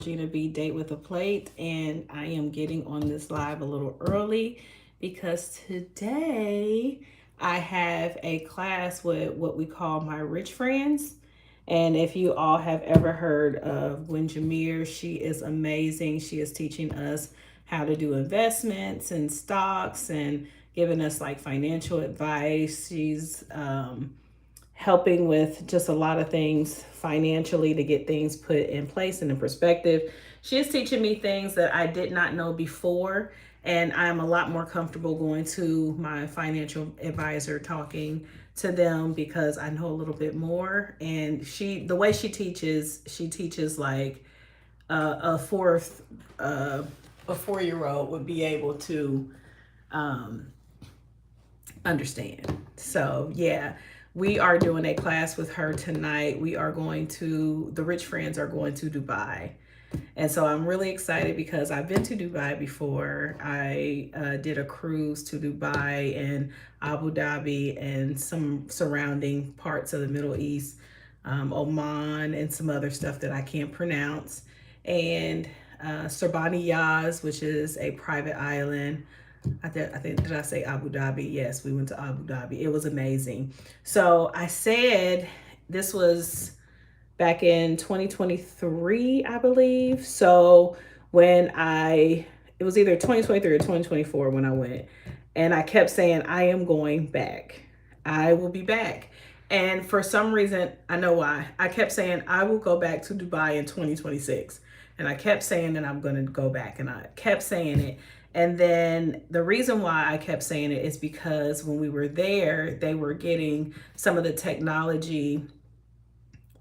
Gina B Date with a Plate, and I am getting on this live a little early because today I have a class with what we call my rich friends. And if you all have ever heard of Gwen Jameer, she is amazing. She is teaching us how to do investments and stocks and giving us like financial advice. She's helping with just a lot of things financially to get things put in place and in perspective. She is teaching me things that I did not know before, and I'm a lot more comfortable going to my financial advisor talking to them because I know a little bit more. And the way she teaches like a fourth, a 4 year old would be able to um, understand. So, yeah, we are doing a class with her tonight. The rich friends are going to Dubai. And so I'm really excited because I've been to Dubai before. I did a cruise to Dubai and Abu Dhabi and some surrounding parts of the Middle East, Oman, and some other stuff that I can't pronounce. And Serbani Yaz, which is a private island. I think did I say Abu Dhabi? Yes, we went to Abu Dhabi. It was amazing. So I said this was back in 2023, I believe. So when I it was either 2023 or 2024 when I went, and I kept saying I am going back. I will be back. And for some reason, I know why. I kept saying I will go back to Dubai in 2026. And I kept saying that I'm going to go back, and I kept saying it. And then the reason why I kept saying it is because when we were there, they were getting some of the technology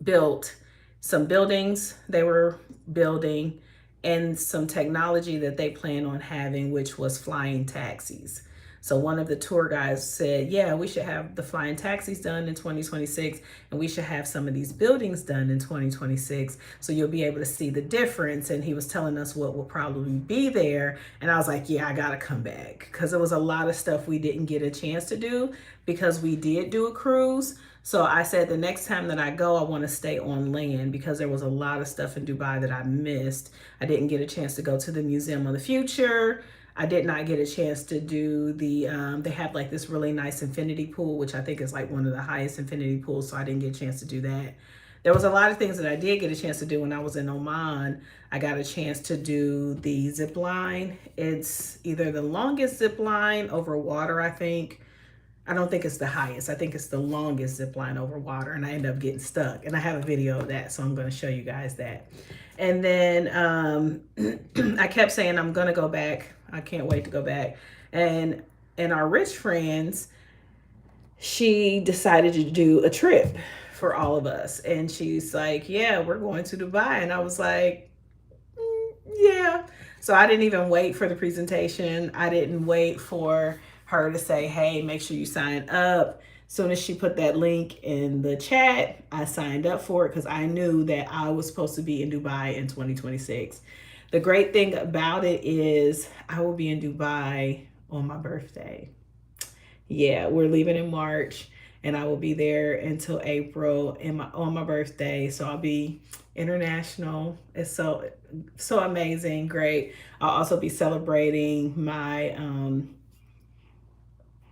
built, some buildings they were building, and some technology that they plan on having, which was flying taxis. So one of the tour guys said, yeah, we should have the flying taxis done in 2026, and we should have some of these buildings done in 2026. So you'll be able to see the difference. And he was telling us what will probably be there. And I was like, yeah, I got to come back because there was a lot of stuff we didn't get a chance to do because we did do a cruise. So I said the next time that I go, I want to stay on land because there was a lot of stuff in Dubai that I missed. I didn't get a chance to go to the Museum of the Future. I did not get a chance to do they have like this really nice infinity pool, which I think is like one of the highest infinity pools. So I didn't get a chance to do that. There was a lot of things that I did get a chance to do when I was in Oman. I got a chance to do the zip line. It's either the longest zip line over water, I think. I don't think it's the highest. I think it's the longest zip line over water, and I end up getting stuck. And I have a video of that, so I'm going to show you guys that. And then I kept saying I'm going to go back. I can't wait to go back. And our rich friends, she decided to do a trip for all of us, and she's like, "Yeah, we're going to Dubai." And I was like, yeah. So I didn't even wait for the presentation. I didn't wait for her to say, hey, make sure you sign up. As soon as she put that link in the chat, I signed up for it because I knew that I was supposed to be in Dubai in 2026. The great thing about it is I will be in Dubai on my birthday. Yeah, we're leaving in March, and I will be there until April on my birthday. So I'll be international. It's so amazing, great. I'll also be celebrating my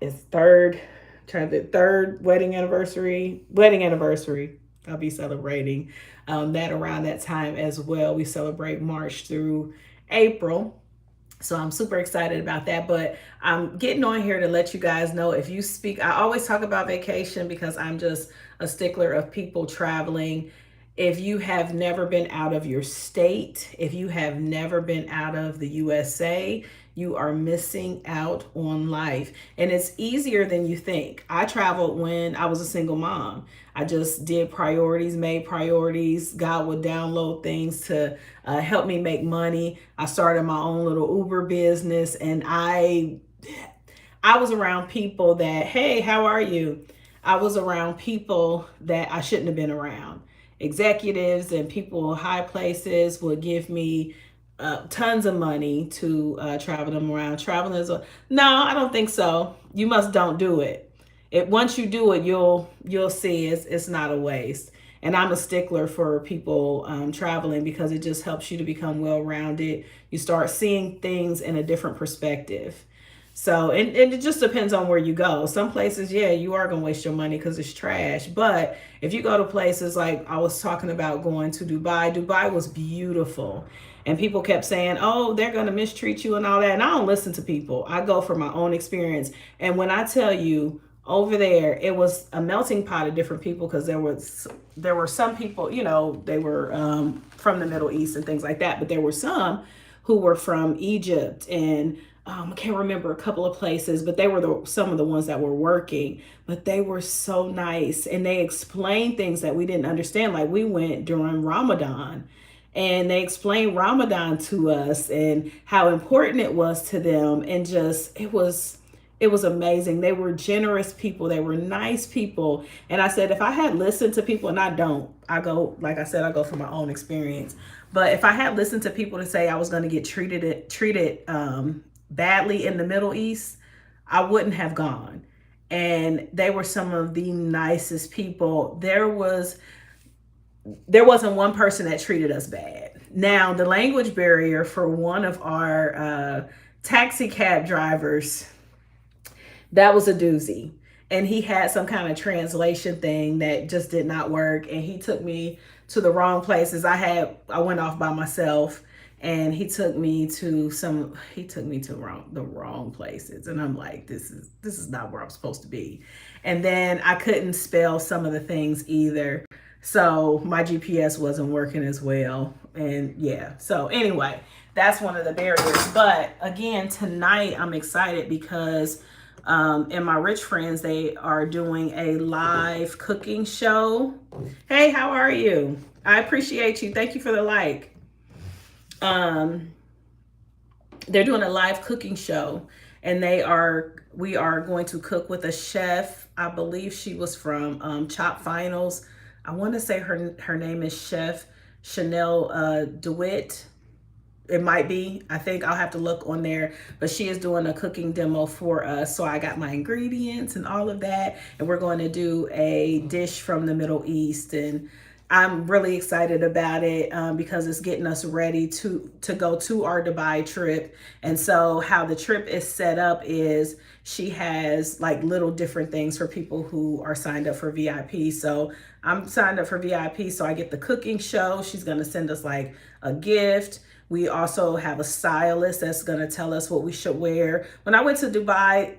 it's third wedding anniversary. I'll be celebrating that around that time as well. We celebrate March through April. So I'm super excited about that. But I'm getting on here to let you guys know, if you speak, I always talk about vacation because I'm just a stickler of people traveling. If you have never been out of your state, if you have never been out of the USA, you are missing out on life. And it's easier than you think. I traveled when I was a single mom. I just did priorities, made priorities. God would download things to help me make money. I started my own little Uber business, and I was around people that, hey, how are you? I was around people that I shouldn't have been around. Executives and people in high places would give me tons of money to travel them around. Traveling is no, I don't think so. You must don't do it. Once you do it, you'll see it's not a waste. And I'm a stickler for people traveling because it just helps you to become well-rounded. You start seeing things in a different perspective. So, and it just depends on where you go. Some places, yeah, you are going to waste your money because it's trash. But if you go to places like I was talking about going to Dubai, Dubai was beautiful. And people kept saying, oh, they're going to mistreat you and all that. And I don't listen to people. I go for my own experience. And when I tell you, over there it was a melting pot of different people, because there were some people, you know, they were from the Middle East and things like that, but there were some who were from Egypt and I can't remember a couple of places, but they were some of the ones that were working. But they were so nice, and they explained things that we didn't understand. Like, we went during Ramadan, and they explained Ramadan to us and how important it was to them, and just it was amazing. They were generous people. They were nice people. And I said, if I had listened to people, and I don't, I go, like I said, I go from my own experience. But if I had listened to people to say I was going to get treated badly in the Middle East, I wouldn't have gone. And they were some of the nicest people. There wasn't one person that treated us bad. Now, the language barrier for one of our taxi cab drivers, that was a doozy. And he had some kind of translation thing that just did not work. And he took me to the wrong places. I went off by myself, and he took me to the wrong places. And I'm like, this is not where I'm supposed to be. And then I couldn't spell some of the things either. So my GPS wasn't working as well. And yeah, so anyway, that's one of the barriers. But again, tonight I'm excited because and my rich friends, they are doing a live cooking show. Hey, how are you? I appreciate you. Thank you for the like. They're doing a live cooking show, and we are going to cook with a chef. I believe she was from Chop Finals. I want to say her name is Chef Chanel DeWitt. It might be. I think I'll have to look on there, but she is doing a cooking demo for us. So I got my ingredients and all of that, and we're going to do a dish from the Middle East, and I'm really excited about it because it's getting us ready to go to our Dubai trip. And so how the trip is set up is she has like little different things for people who are signed up for VIP. So I'm signed up for VIP, so I get the cooking show. She's going to send us like a gift. We also have a stylist that's going to tell us what we should wear. When I went to Dubai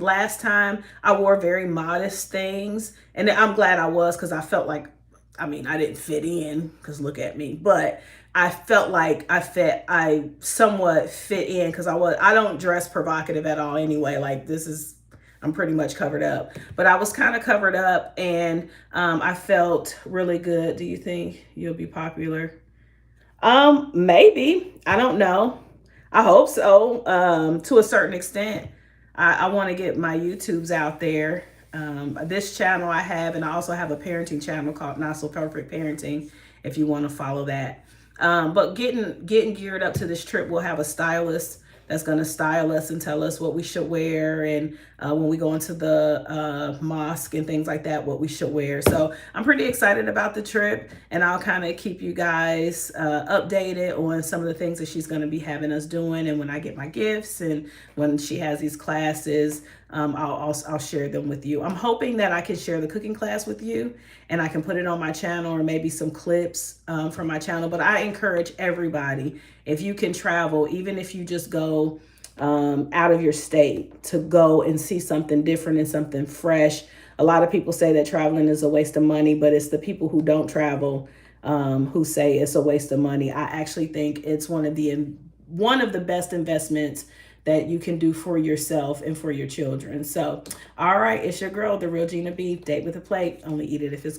last time, I wore very modest things. And I'm glad I was, because I felt like, I didn't fit in, because look at me. But I felt like I somewhat fit in, because I don't dress provocative at all anyway. Like, I'm pretty much covered up. But I was kind of covered up, and I felt really good. Do you think you'll be popular? Maybe. I don't know. I hope so. To a certain extent. I want to get my YouTubes out there. This channel I have, and I also have a parenting channel called Not So Perfect Parenting, if you want to follow that. But getting geared up to this trip, we'll have a stylist that's going to style us and tell us what we should wear, and when we go into the mosque and things like that, what we should wear. So I'm pretty excited about the trip, and I'll kind of keep you guys updated on some of the things that she's going to be having us doing, and when I get my gifts and when she has these classes, I'll share them with you. I'm hoping that I can share the cooking class with you, and I can put it on my channel, or maybe some clips from my channel. But I encourage everybody, if you can travel, even if you just go out of your state, to go and see something different and something fresh. A lot of people say that traveling is a waste of money, but it's the people who don't travel who say it's a waste of money. I actually think it's one of the best investments that you can do for yourself and for your children. So, all right, it's your girl, The Real Gina B. Date with a plate. Only eat it if it's good.